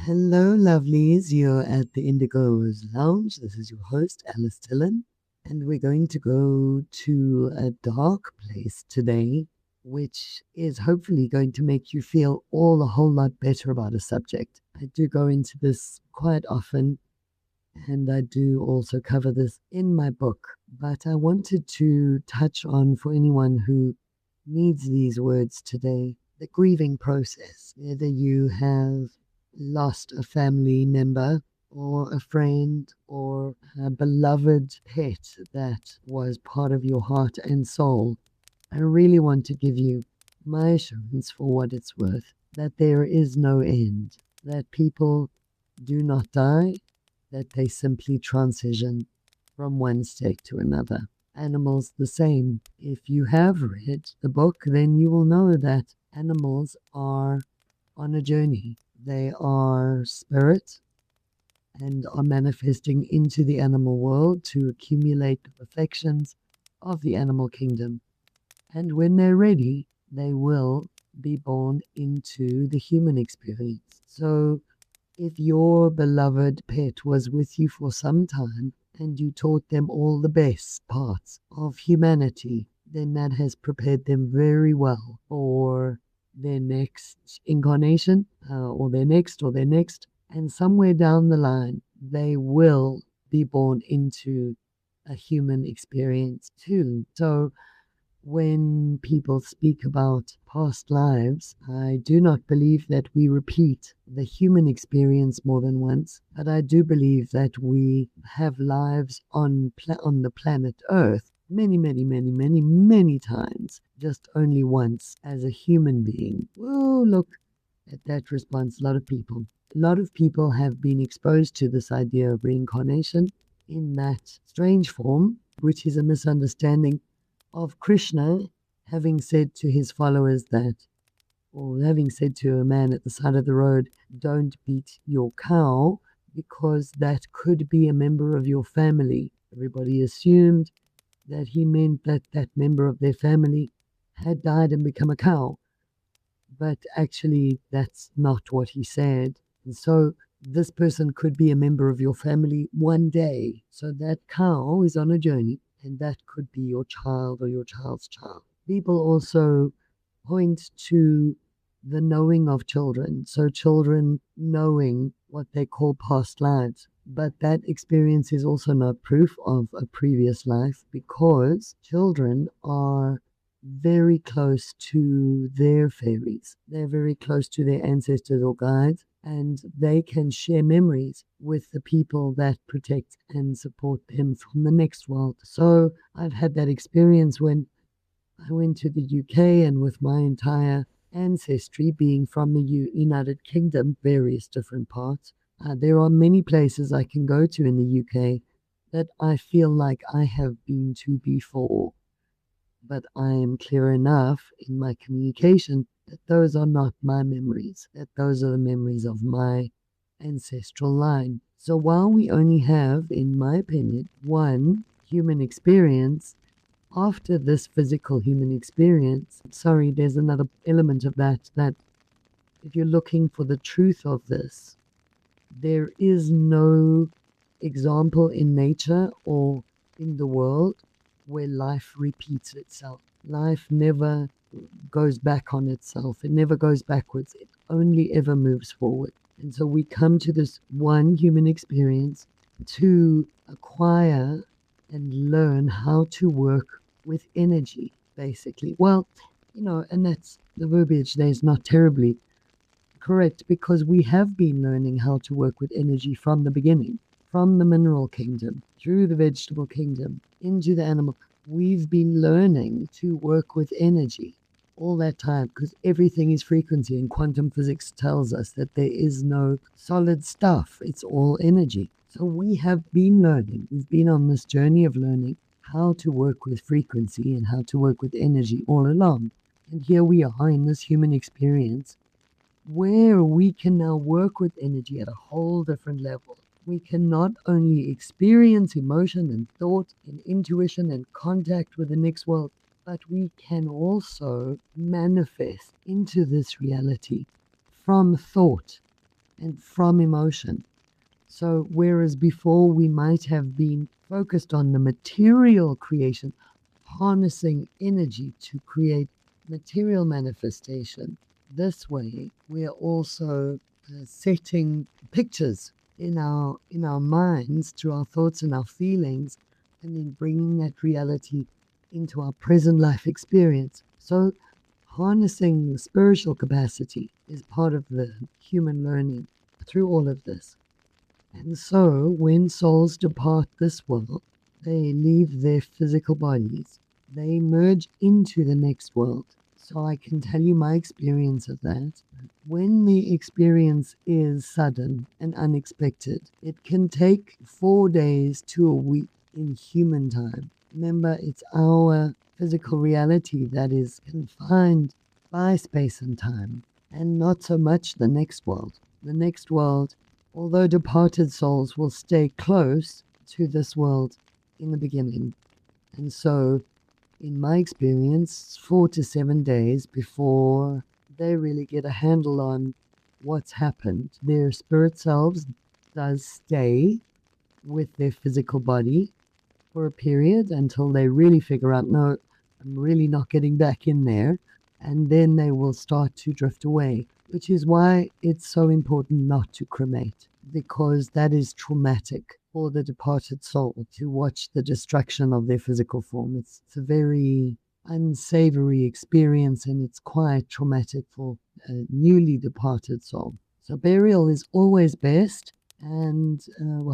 Hello, lovelies. You're at the Indigo Rose Lounge. This is your host, Alyce Dylan, and we're going to go to a dark place today, which is hopefully going to make you feel all a whole lot better about a subject. I do go into this quite often, and I do also cover this in my book, but I wanted to touch on, for anyone who needs these words today, the grieving process. Whether you have lost a family member or a friend or a beloved pet that was part of your heart and soul, I really want to give you my assurance for what it's worth that there is no end, that people do not die, that they simply transition from one state to another. Animals the same. If you have read the book, then you will know that animals are on a journey. They are spirit and are manifesting into the animal world to accumulate the perfections of the animal kingdom. And when they're ready, they will be born into the human experience. So if your beloved pet was with you for some time and you taught them all the best parts of humanity, then that has prepared them very well for their next incarnation, or their next, and somewhere down the line, they will be born into a human experience too. So when people speak about past lives, I do not believe that we repeat the human experience more than once, but I do believe that we have lives on the planet Earth many, many, many, many, many times, just only once as a human being. Oh, look at that response. A lot of people. A lot of people have been exposed to this idea of reincarnation in that strange form, which is a misunderstanding of Krishna having said to his followers that, or having said to a man at the side of the road, don't beat your cow, because that could be a member of your family. Everybody assumed that he meant that that member of their family had died and become a cow. But actually, that's not what he said. And so this person could be a member of your family one day. So that cow is on a journey, and that could be your child or your child's child. People also point to the knowing of children. So children knowing what they call past lives. But that experience is also not proof of a previous life, because children are very close to their fairies. They're very close to their ancestors or guides, and they can share memories with the people that protect and support them from the next world. So I've had that experience when I went to the UK, and with my entire ancestry being from the United Kingdom, various different parts, there are many places I can go to in the UK that I feel like I have been to before. But I am clear enough in my communication that those are not my memories, that those are the memories of my ancestral line. So while we only have, in my opinion, one human experience, after this physical human experience, sorry, there's another element of that if you're looking for the truth of this, there is no example in nature or in the world where life repeats itself. Life never goes back on itself. It never goes backwards. It only ever moves forward. And so we come to this one human experience to acquire and learn how to work with energy, basically. Well, and that's the verbiage there is not terribly correct, because we have been learning how to work with energy from the beginning. From the mineral kingdom, through the vegetable kingdom, into the animal. We've been learning to work with energy all that time, because everything is frequency, and quantum physics tells us that there is no solid stuff. It's all energy. So we have been learning. We've been on this journey of learning how to work with frequency and how to work with energy all along. And here we are in this human experience where we can now work with energy at a whole different level. We can not only experience emotion and thought and intuition and contact with the next world, but we can also manifest into this reality from thought and from emotion. So whereas before we might have been focused on the material creation, harnessing energy to create material manifestation, this way we are also setting pictures in our minds through our thoughts and our feelings, and then bringing that reality into our present life experience. So harnessing spiritual capacity is part of the human learning through all of this. And so when souls depart this world, they leave their physical bodies. They merge into the next world. So I can tell you my experience of that. When the experience is sudden and unexpected, it can take 4 days to a week in human time. Remember, it's our physical reality that is confined by space and time, and not so much the next world. The next world, although departed souls will stay close to this world in the beginning. And so, in my experience, 4 to 7 days before they really get a handle on what's happened, their spirit selves does stay with their physical body for a period until they really figure out, no, I'm really not getting back in there. And then they will start to drift away, which is why it's so important not to cremate, because that is traumatic for the departed soul to watch the destruction of their physical form. It's a very unsavory experience, and it's quite traumatic for a newly departed soul. So burial is always best, and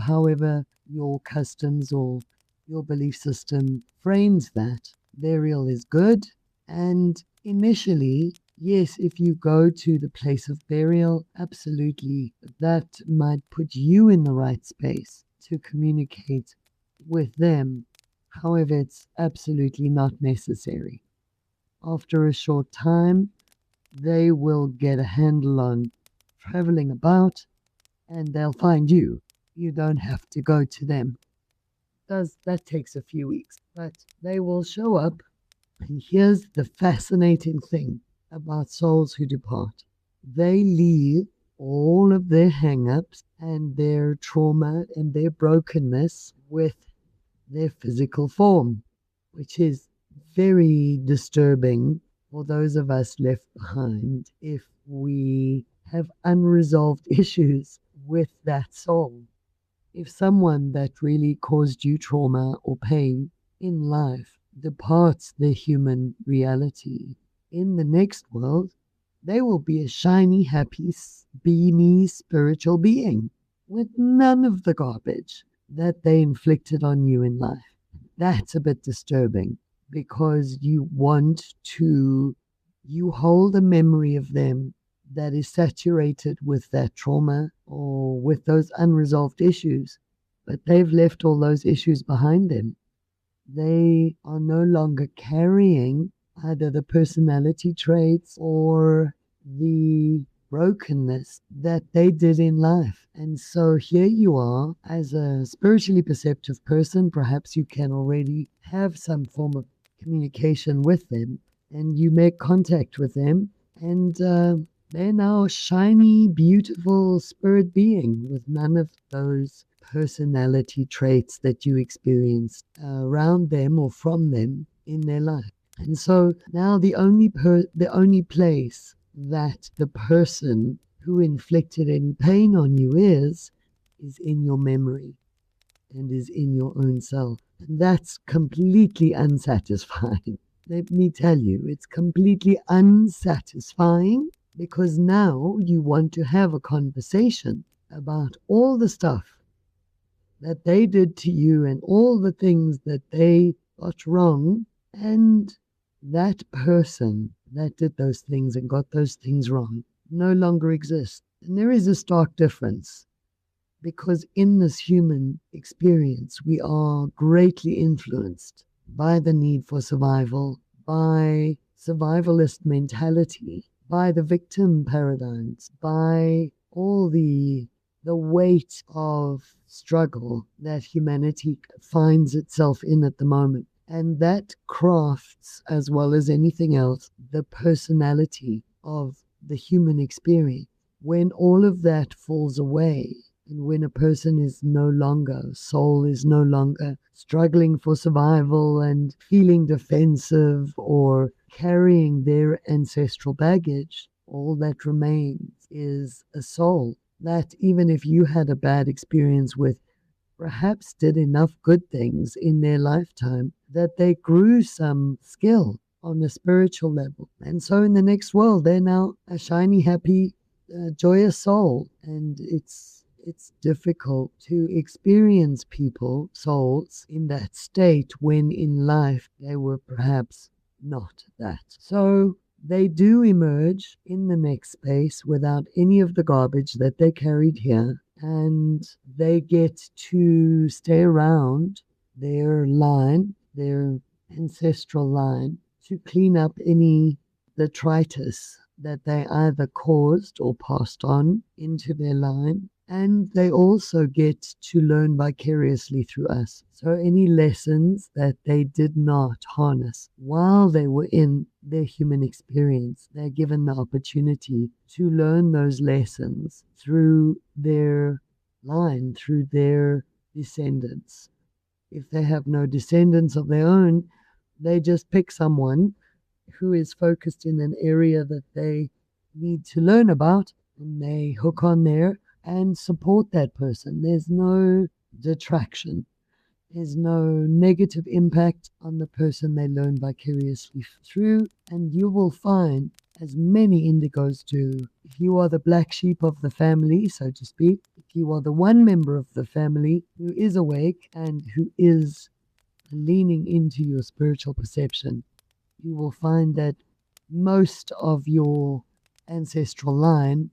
however your customs or your belief system frames that, burial is good. And initially, yes, if you go to the place of burial, absolutely, that might put you in the right space to communicate with them. However, it's absolutely not necessary. After a short time, they will get a handle on traveling about, and they'll find you. You don't have to go to them. That takes a few weeks, but they will show up. And here's the fascinating thing about souls who depart. They leave all of their hang-ups and their trauma and their brokenness with their physical form, which is very disturbing for those of us left behind if we have unresolved issues with that soul. If someone that really caused you trauma or pain in life departs their human reality, in the next world, they will be a shiny, happy, beamy spiritual being with none of the garbage that they inflicted on you in life. That's a bit disturbing, because you hold a memory of them that is saturated with that trauma or with those unresolved issues, but they've left all those issues behind them. They are no longer carrying either the personality traits or the brokenness that they did in life. And so here you are, as a spiritually perceptive person, perhaps you can already have some form of communication with them, and you make contact with them, and they're now a shiny, beautiful spirit being with none of those personality traits that you experienced around them or from them in their life. And so now the only place that the person who inflicted any pain on you is in your memory and is in your own self. And that's completely unsatisfying. Let me tell you, it's completely unsatisfying, because now you want to have a conversation about all the stuff that they did to you and all the things that they got wrong, and that person that did those things and got those things wrong no longer exists. And there is a stark difference, because in this human experience, we are greatly influenced by the need for survival, by survivalist mentality, by the victim paradigms, by all the weight of struggle that humanity finds itself in at the moment. And that crafts, as well as anything else, the personality of the human experience. when all of that falls away, and when a person is no longer, soul is no longer struggling for survival and feeling defensive or carrying their ancestral baggage, all that remains is a soul that, even if you had a bad experience with, perhaps did enough good things in their lifetime that they grew some skill on a spiritual level. And so in the next world, they're now a shiny, happy, joyous soul. And it's difficult to experience people, souls, in that state when in life they were perhaps not that. So they do emerge in the next space without any of the garbage that they carried here, and they get to stay around their line, their ancestral line, to clean up any detritus that they either caused or passed on into their line. And they also get to learn vicariously through us. So any lessons that they did not harness while they were in their human experience, they're given the opportunity to learn those lessons through their line, through their descendants. If they have no descendants of their own, they just pick someone who is focused in an area that they need to learn about, and they hook on there and support that person. There's no detraction. There's no negative impact on the person they learn vicariously through. And you will find, as many indigos do, if you are the black sheep of the family, so to speak, if you are the one member of the family who is awake and who is leaning into your spiritual perception, you will find that most of your ancestral line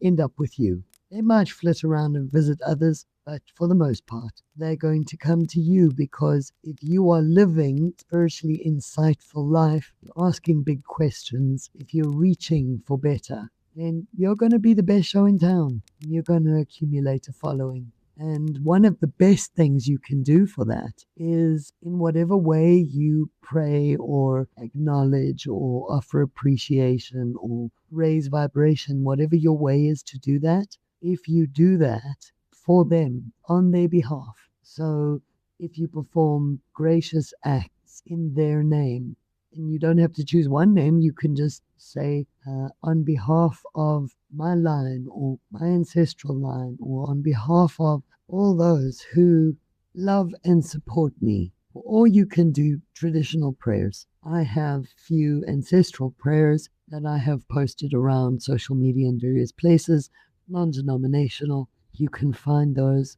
end up with you. They might flit around and visit others, but for the most part, they're going to come to you, because if you are living spiritually insightful life, you're asking big questions, if you're reaching for better, then you're going to be the best show in town. You're going to accumulate a following. And one of the best things you can do for that is, in whatever way you pray or acknowledge or offer appreciation or raise vibration, whatever your way is to do that, if you do that for them on their behalf. So if you perform gracious acts in their name, and you don't have to choose one name, you can just say, on behalf of my line or my ancestral line, or on behalf of all those who love and support me. Or you can do traditional prayers. I have few ancestral prayers that I have posted around social media in various places, non-denominational. You can find those.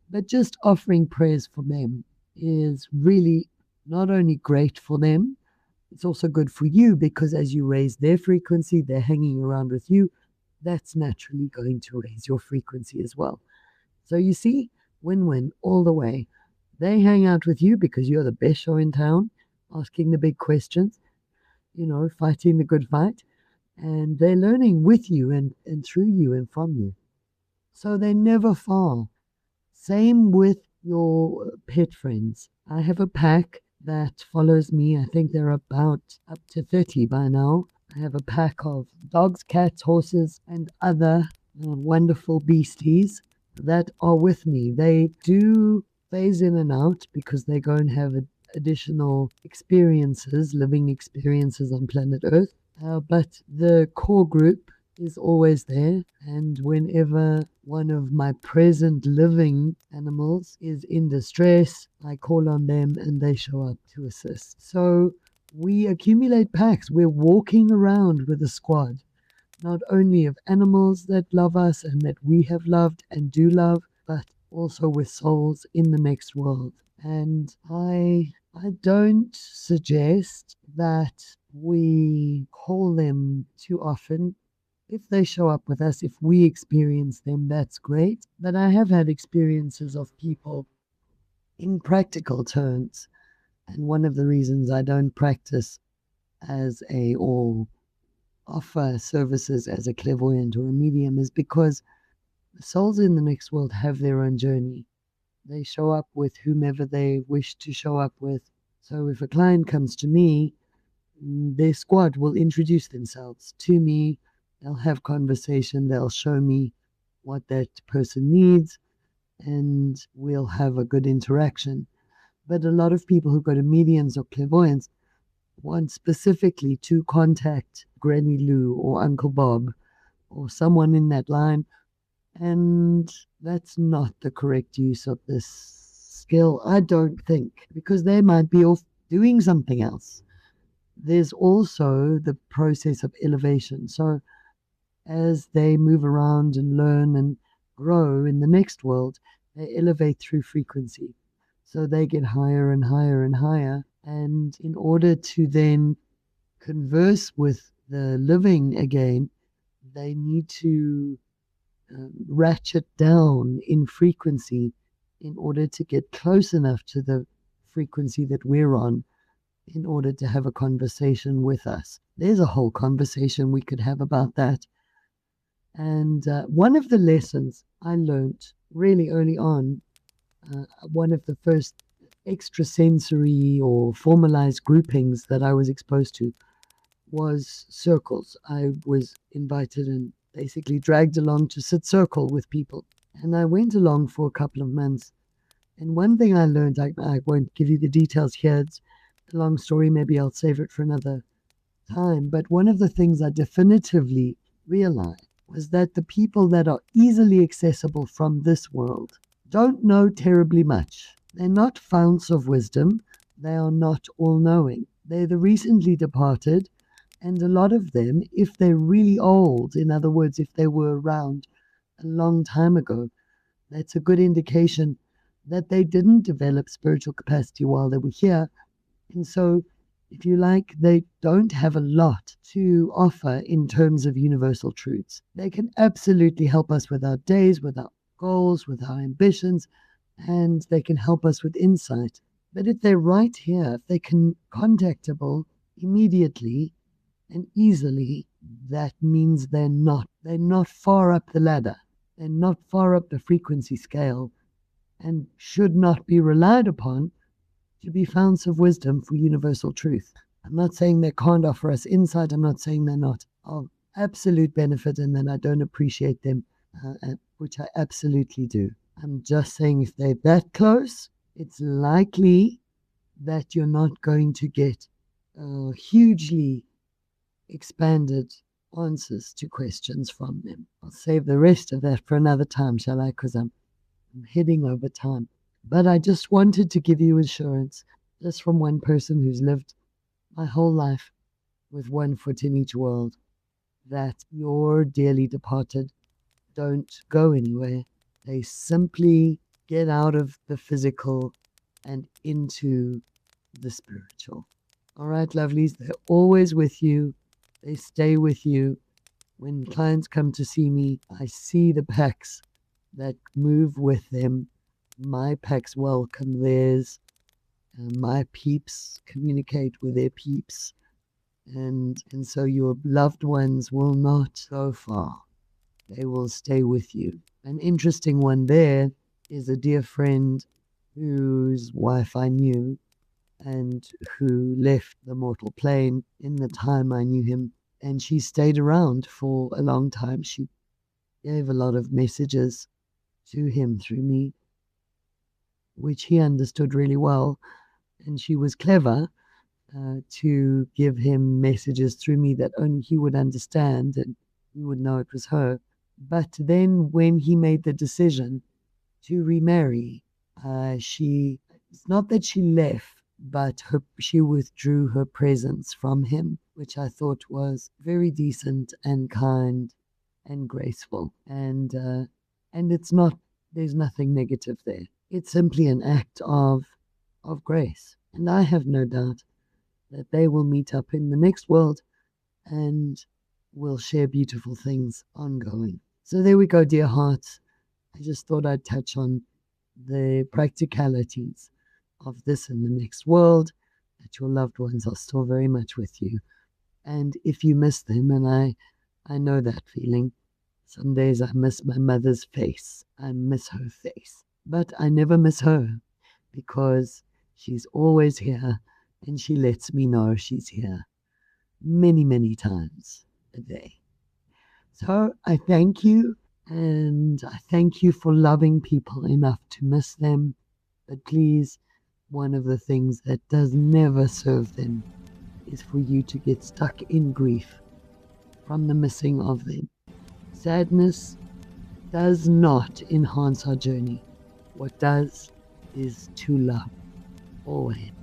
But just offering prayers for them is really not only great for them, it's also good for you, because as you raise their frequency, they're hanging around with you. That's naturally going to raise your frequency as well. So you see, win-win all the way. They hang out with you because you're the best show in town, asking the big questions, fighting the good fight. And they're learning with you and through you and from you. So they never fall. Same with your pet friends. I have a pack that follows me. I think they're about up to 30 by now. I have a pack of dogs, cats, horses, and other wonderful beasties that are with me. They do phase in and out because they go and have additional experiences, living experiences on planet Earth. But the core group is always there, and whenever one of my present living animals is in distress, I call on them and they show up to assist. So we accumulate packs. We're walking around with a squad, not only of animals that love us and that we have loved and do love, but also with souls in the next world. And I don't suggest that we call them too often. If they show up with us, if we experience them, that's great. But I have had experiences of people in practical terms. And one of the reasons I don't practice or offer services as a clairvoyant or a medium is because the souls in the next world have their own journey. They show up with whomever they wish to show up with. So if a client comes to me, their squad will introduce themselves to me. They'll have conversation. They'll show me what that person needs, and we'll have a good interaction. But a lot of people who go to mediums or clairvoyants want specifically to contact Granny Lou or Uncle Bob or someone in that line. And that's not the correct use of this skill, I don't think, because they might be off doing something else. There's also the process of elevation. So as they move around and learn and grow in the next world, they elevate through frequency. So they get higher and higher and higher. And in order to then converse with the living again, they need to ratchet down in frequency in order to get close enough to the frequency that we're on in order to have a conversation with us. There's a whole conversation we could have about that. And one of the lessons I learned really early on, one of the first extrasensory or formalized groupings that I was exposed to was circles. I was invited and basically dragged along to sit circle with people. And I went along for a couple of months. And one thing I learned, I won't give you the details here, it's a long story, maybe I'll save it for another time. But one of the things I definitively realized was that the people that are easily accessible from this world don't know terribly much. They're not founts of wisdom. They are not all-knowing. They're the recently departed, and a lot of them, if they're really old, in other words, if they were around a long time ago, that's a good indication that they didn't develop spiritual capacity while they were here. And so, if you like, they don't have a lot to offer in terms of universal truths. They can absolutely help us with our days, with our goals, with our ambitions, and they can help us with insight. But if they're right here, if they can contactable immediately and easily, that means they're not far up the ladder. They're not far up the frequency scale and should not be relied upon to be founts of wisdom for universal truth. I'm not saying they can't offer us insight. I'm not saying they're not of absolute benefit and that I don't appreciate them, which I absolutely do. I'm just saying if they're that close, it's likely that you're not going to get hugely expanded answers to questions from them. I'll save the rest of that for another time, shall I? Because I'm heading over time. But I just wanted to give you assurance, just from one person who's lived my whole life with one foot in each world, that your dearly departed don't go anywhere. They simply get out of the physical and into the spiritual. All right, lovelies, they're always with you. They stay with you. When clients come to see me, I see the packs that move with them. My packs welcome theirs. My peeps communicate with their peeps. And so your loved ones will not go far. They will stay with you. An interesting one there is a dear friend whose wife I knew and who left the mortal plane in the time I knew him. And she stayed around for a long time. She gave a lot of messages to him through me, which he understood really well. And she was clever to give him messages through me that only he would understand and he would know it was her. But then when he made the decision to remarry, it's not that she left, but she withdrew her presence from him, which I thought was very decent and kind and graceful. And it's not, there's nothing negative there. It's simply an act of grace. And I have no doubt that they will meet up in the next world and will share beautiful things ongoing. So there we go, dear hearts. I just thought I'd touch on the practicalities of this in the next world, that your loved ones are still very much with you. And if you miss them, and I know that feeling, some days I miss my mother's face. I miss her face. But I never miss her because she's always here and she lets me know she's here many, many times a day. So I thank you, and I thank you for loving people enough to miss them. But please, one of the things that does never serve them is for you to get stuck in grief from the missing of them. Sadness does not enhance our journey. What does is to love always.